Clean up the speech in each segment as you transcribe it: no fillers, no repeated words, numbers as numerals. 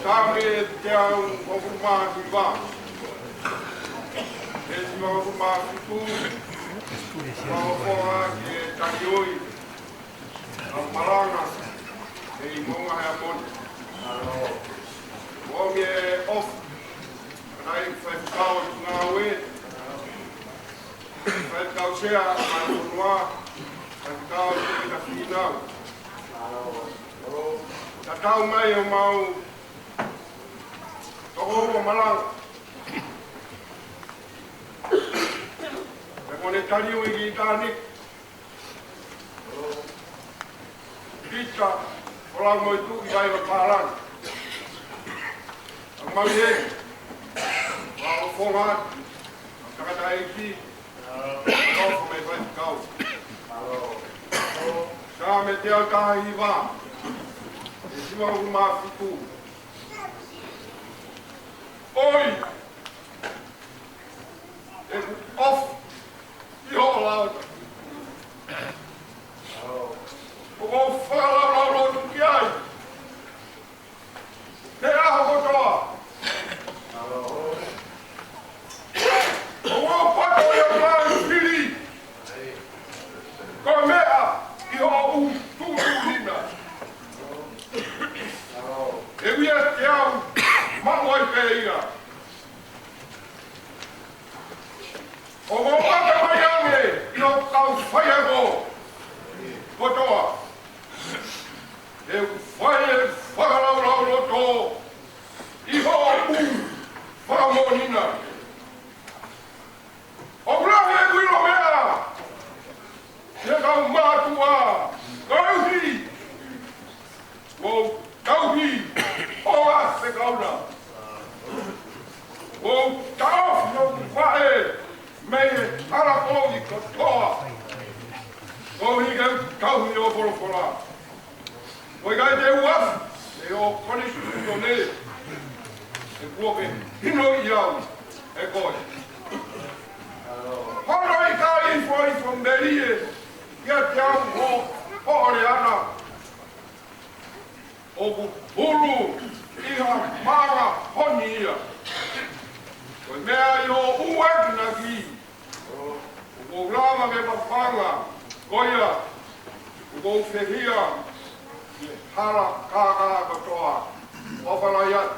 Kami tiang pagumah di bawah. Esi pagumah itu pagumah di Tanjui, Malanga, di Monga Hamon. Kami off, naik festival ngawe, festival saya Malunwa, festival kita final. Tak tahu mai yang mau toko malang. Kone tadi wigi tanik. Kita orang mau itu ibai berpalang. Ang malihin. Mau fongat. Kata iki. Kau sampai baik kau. Kami tiang kahiba. Semua rumah itu. Oi! Off! Ya Allah! Oh, fala tu kiai. Dia aku tahu. Oh, pada yang lain pilih. Kau mea, ia tu lina. Dia tiang, mawai kaya. Oh, apa bayangnya? Ia kau fayago. Botoa. Eu falo to. Iho famonina. Obrahe guilomea. Chega matua. Gauhi. O gauhi. Oa segauna. O tau no fae. Me arapoli kotoa. Gauhi gauhi o forofola. Oi gai de uaf, e o koni sutone, e kuoke hino iau, e koi. Horo i kai foi fomberie, ia te au ho, hore ana. O bulu, iha mara honi ia. Oi mea i o uek na ki. O lama me papanga, koia, o fehia, Hala kaka katoa, ovalayat.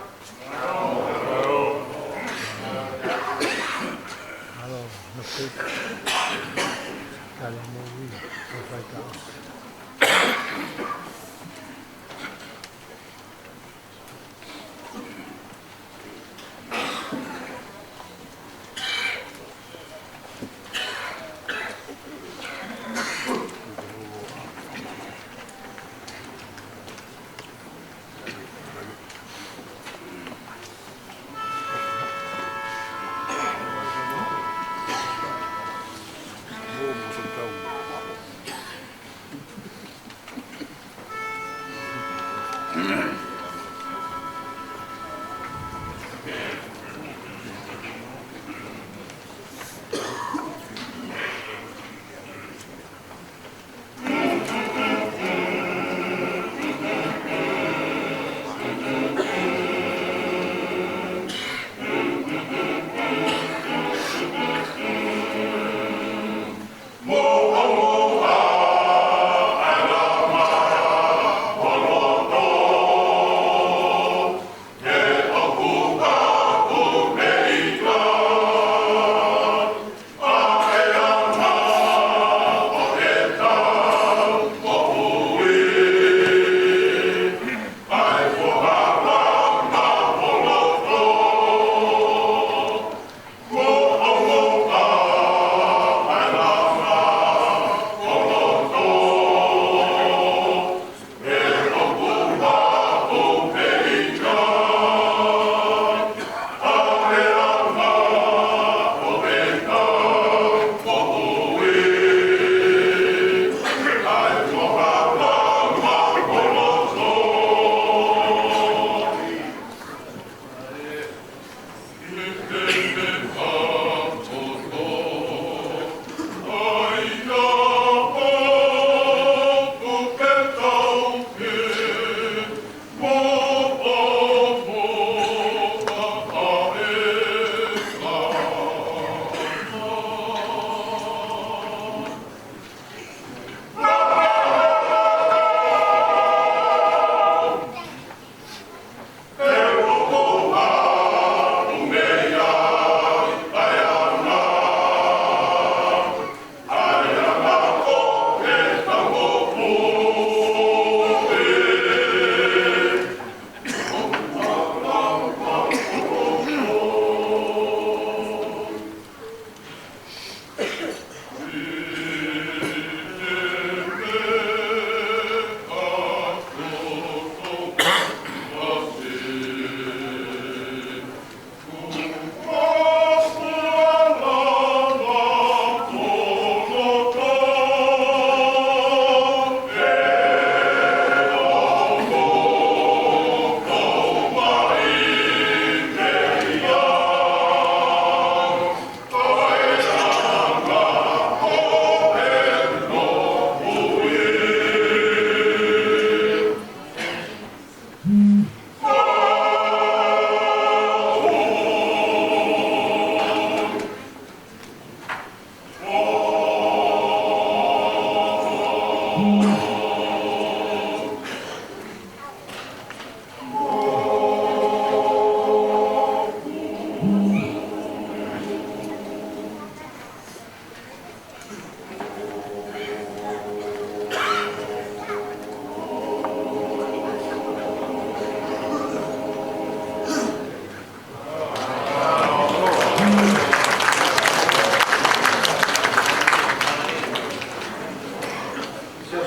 Halo, nakik. Kalau mau ini, sampai tahu. Mm-hmm.